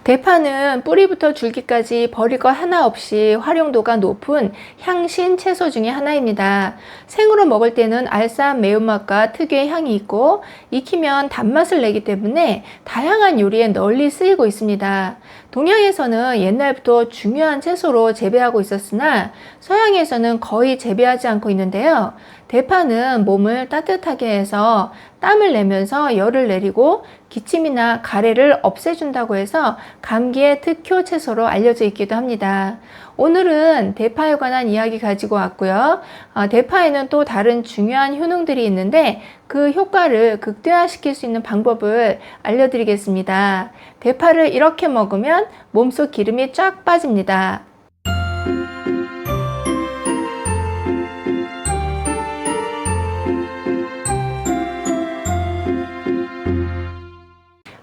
대파는 뿌리부터 줄기까지 버릴 것 하나 없이 활용도가 높은 향신 채소 중에 하나입니다. 생으로 먹을 때는 알싸한 매운맛과 특유의 향이 있고 익히면 단맛을 내기 때문에 다양한 요리에 널리 쓰이고 있습니다. 동양에서는 옛날부터 중요한 채소로 재배하고 있었으나 서양에서는 거의 재배하지 않고 있는데요. 대파는 몸을 따뜻하게 해서 땀을 내면서 열을 내리고 기침이나 가래를 없애준다고 해서 감기의 특효 채소로 알려져 있기도 합니다. 오늘은 대파에 관한 이야기 가지고 왔고요. 대파에는 또 다른 중요한 효능들이 있는데 그 효과를 극대화시킬 수 있는 방법을 알려드리겠습니다. 대파를 이렇게 먹으면 몸속 기름이 쫙 빠집니다.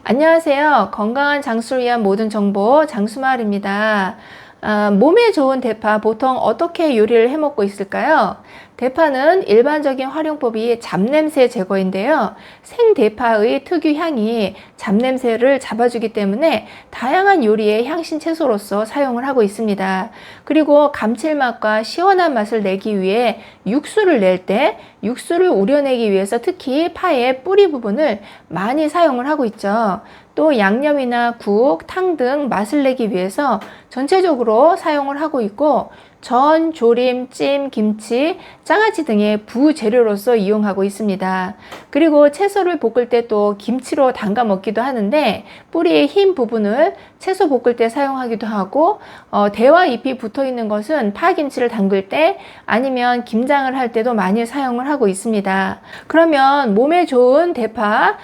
안녕하세요. 건강한 장수를 위한 모든 정보 장수마을입니다. 몸에 좋은 대파 보통 어떻게 요리를 해 먹고 있을까요? 대파는 일반적인 활용법이 잡냄새 제거인데요. 생대파의 특유 향이 잡냄새를 잡아주기 때문에 다양한 요리의 향신 채소로서 사용을 하고 있습니다. 그리고 감칠맛과 시원한 맛을 내기 위해 육수를 낼 때 육수를 우려내기 위해서 특히 파의 뿌리 부분을 많이 사용을 하고 있죠. 또 양념이나 국, 탕 등 맛을 내기 위해서 전체적으로 사용을 하고 있고 전, 조림, 찜, 김치, 장아찌 등의 부재료로서 이용하고 있습니다. 그리고 채소를 볶을 때 또 김치로 담가 먹기도 하는데 뿌리의 흰 부분을 채소 볶을 때 사용하기도 하고 대와 잎이 붙어 있는 것은 파김치를 담글 때 아니면 김장을 할 때도 많이 사용을 하고 있습니다. 그러면 몸에 좋은 대파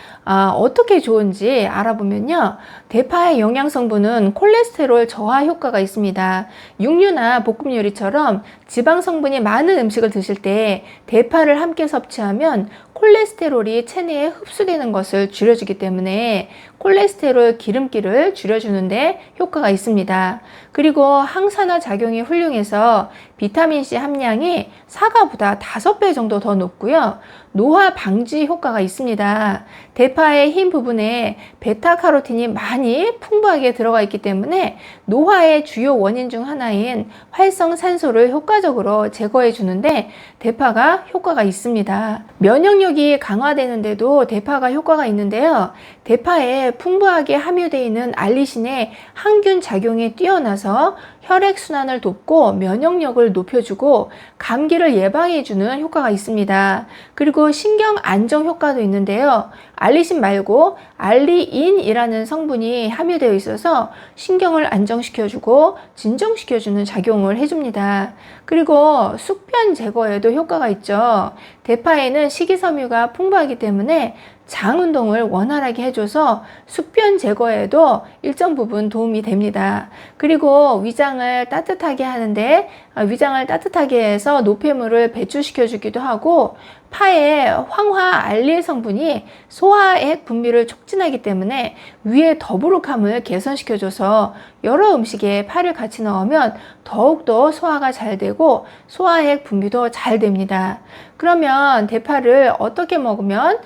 어떻게 좋은지 알아보면요. 대파의 영양 성분은 콜레스테롤 저하 효과가 있습니다. 육류나 볶음 요리처럼 지방 성분이 많은 음식을 드실 때 대파를 함께 섭취하면 콜레스테롤이 체내에 흡수되는 것을 줄여주기 때문에 콜레스테롤 기름기를 줄여주는데 효과가 있습니다. 그리고 항산화 작용이 훌륭해서 비타민C 함량이 사과보다 5배 정도 더 높고요. 노화 방지 효과가 있습니다. 대파의 흰 부분에 베타카로틴이 많이 풍부하게 들어가 있기 때문에 노화의 주요 원인 중 하나인 활성산소를 효과적으로 제거해 주는데 대파가 효과가 있습니다. 면역력이 강화되는데도 대파가 효과가 있는데요. 대파에 풍부하게 함유되어 있는 알리신의 항균 작용이 뛰어나서 혈액순환을 돕고 면역력을 높여주고 감기를 예방해주는 효과가 있습니다. 그리고 신경 안정 효과도 있는데요. 알리신 말고 알리인이라는 성분이 함유되어 있어서 신경을 안정시켜주고 진정시켜주는 작용을 해줍니다. 그리고 숙변 제거에도 효과가 있죠. 대파에는 식이섬유가 풍부하기 때문에 장 운동을 원활하게 해줘서 숙변 제거에도 일정 부분 도움이 됩니다. 그리고 위장을 따뜻하게 하는데 위장을 따뜻하게 해서 노폐물을 배출시켜 주기도 하고 파의 황화 알릴 성분이 소화액 분비를 촉진하기 때문에 위의 더부룩함을 개선시켜줘서 여러 음식에 파를 같이 넣으면 더욱더 소화가 잘 되고 소화액 분비도 잘 됩니다. 그러면 대파를 어떻게 먹으면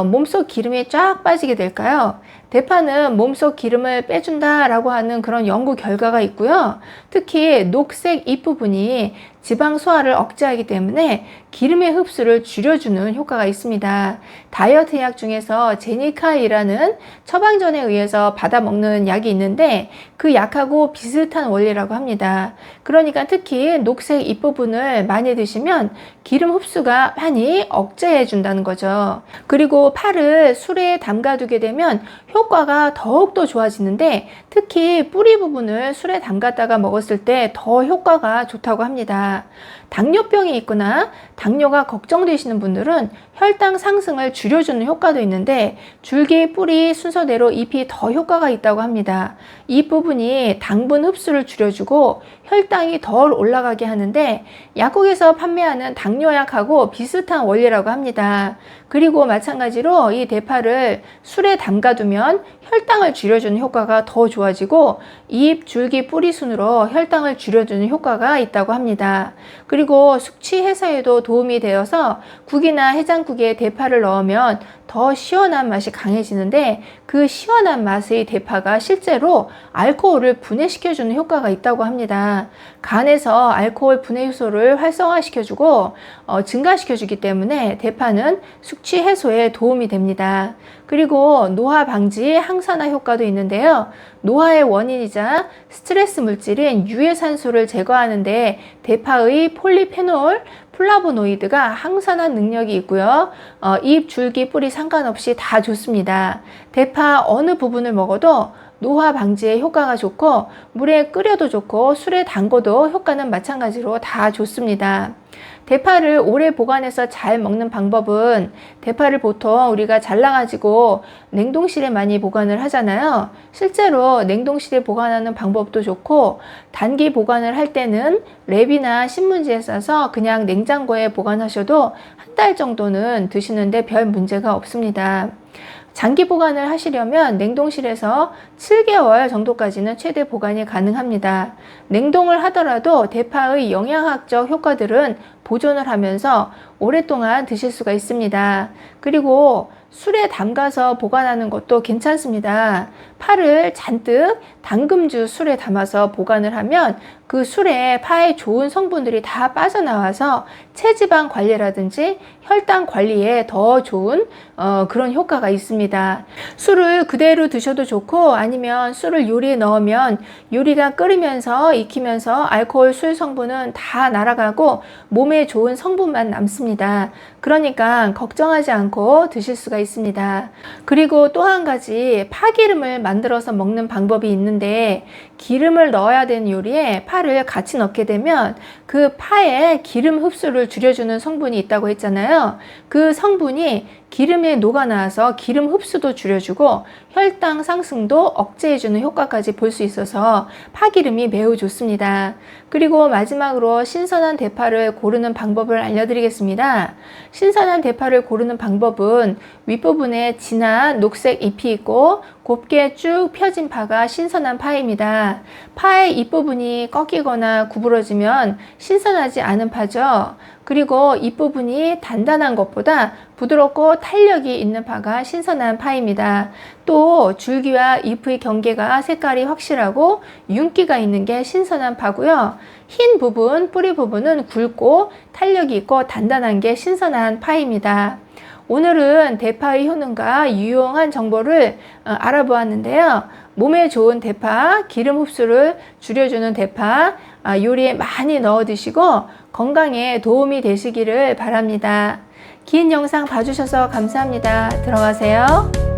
몸속 기름이 쫙 빠지게 될까요? 대파는 몸속 기름을 빼준다라고 하는 그런 연구 결과가 있고요. 특히 녹색 잎 부분이 지방 소화를 억제하기 때문에 기름의 흡수를 줄여주는 효과가 있습니다. 다이어트 약 중에서 제니칼이라는 처방전에 의해서 받아 먹는 약이 있는데 그 약하고 비슷한 원리라고 합니다. 그러니까 특히 녹색 잎 부분을 많이 드시면 기름 흡수가 많이 억제해 준다는 거죠. 그리고 파를 술에 담가두게 되면 효과가 더욱더 좋아지는데 특히 뿌리 부분을 술에 담갔다가 먹었을 때 더 효과가 좋다고 합니다. 당뇨병이 있거나 당뇨가 걱정되시는 분들은 혈당 상승을 줄여주는 효과도 있는데 줄기, 뿌리 순서대로 잎이 더 효과가 있다고 합니다. 이 부분이 당분 흡수를 줄여주고 혈당이 덜 올라가게 하는데 약국에서 판매하는 당뇨약하고 비슷한 원리라고 합니다. 그리고 마찬가지로 이 대파를 술에 담가두면 혈당을 줄여주는 효과가 더 좋아지고 잎, 줄기, 뿌리 순으로 혈당을 줄여주는 효과가 있다고 합니다. 그리고 숙취 해소에도 도움이 되어서 국이나 해장국에 대파를 넣으면 더 시원한 맛이 강해지는데 그 시원한 맛의 대파가 실제로 알코올을 분해시켜주는 효과가 있다고 합니다. 간에서 알코올 분해 효소를 활성화시켜주고 증가시켜주기 때문에 대파는 숙취 해소에 도움이 됩니다. 그리고 노화 방지 항산화 효과도 있는데요. 노화의 원인이자 스트레스 물질인 유해산소를 제거하는데 대파의 폴리페놀, 플라보노이드가 항산화 능력이 있고요. 잎, 줄기, 뿌리 상관없이 다 좋습니다. 대파 어느 부분을 먹어도 노화 방지에 효과가 좋고 물에 끓여도 좋고 술에 담궈도 효과는 마찬가지로 다 좋습니다. 대파를 오래 보관해서 잘 먹는 방법은 대파를 보통 우리가 잘라가지고 냉동실에 많이 보관을 하잖아요. 실제로 냉동실에 보관하는 방법도 좋고 단기 보관을 할 때는 랩이나 신문지에 싸서 그냥 냉장고에 보관하셔도 한 달 정도는 드시는데 별 문제가 없습니다. 장기 보관을 하시려면 냉동실에서 7개월 정도까지는 최대 보관이 가능합니다. 냉동을 하더라도 대파의 영양학적 효과들은 보존을 하면서 오랫동안 드실 수가 있습니다. 그리고 술에 담가서 보관하는 것도 괜찮습니다. 파를 잔뜩 당금주 술에 담아서 보관을 하면 그 술에 파의 좋은 성분들이 다 빠져나와서 체지방 관리라든지 혈당 관리에 더 좋은 그런 효과가 있습니다. 술을 그대로 드셔도 좋고 아니면 술을 요리에 넣으면 요리가 끓이면서 익히면서 알코올 술 성분은 다 날아가고 몸에 좋은 성분만 남습니다. 그러니까 걱정하지 않고 드실 수가 있습니다. 그리고 또 한 가지 파기름을 만들어서 먹는 방법이 있는데 기름을 넣어야 되는 요리에 파를 같이 넣게 되면 그 파의 기름 흡수를 줄여주는 성분이 있다고 했잖아요. 그 성분이 기름에 녹아나와서 기름 흡수도 줄여주고 혈당 상승도 억제해주는 효과까지 볼 수 있어서 파기름이 매우 좋습니다. 그리고 마지막으로 신선한 대파를 고르는 방법을 알려드리겠습니다. 신선한 대파를 고르는 방법은 윗부분에 진한 녹색 잎이 있고 곱게 쭉 펴진 파가 신선한 파입니다. 파의 잎부분이 꺾이거나 구부러지면 신선하지 않은 파죠. 그리고 잎부분이 단단한 것보다 부드럽고 탄력이 있는 파가 신선한 파입니다. 또 줄기와 잎의 경계가 색깔이 확실하고 윤기가 있는 게 신선한 파고요. 흰 부분, 뿌리 부분은 굵고 탄력이 있고 단단한 게 신선한 파입니다. 오늘은 대파의 효능과 유용한 정보를 알아보았는데요. 몸에 좋은 대파, 기름 흡수를 줄여주는 대파, 요리에 많이 넣어 드시고 건강에 도움이 되시기를 바랍니다. 긴 영상 봐주셔서 감사합니다. 들어가세요.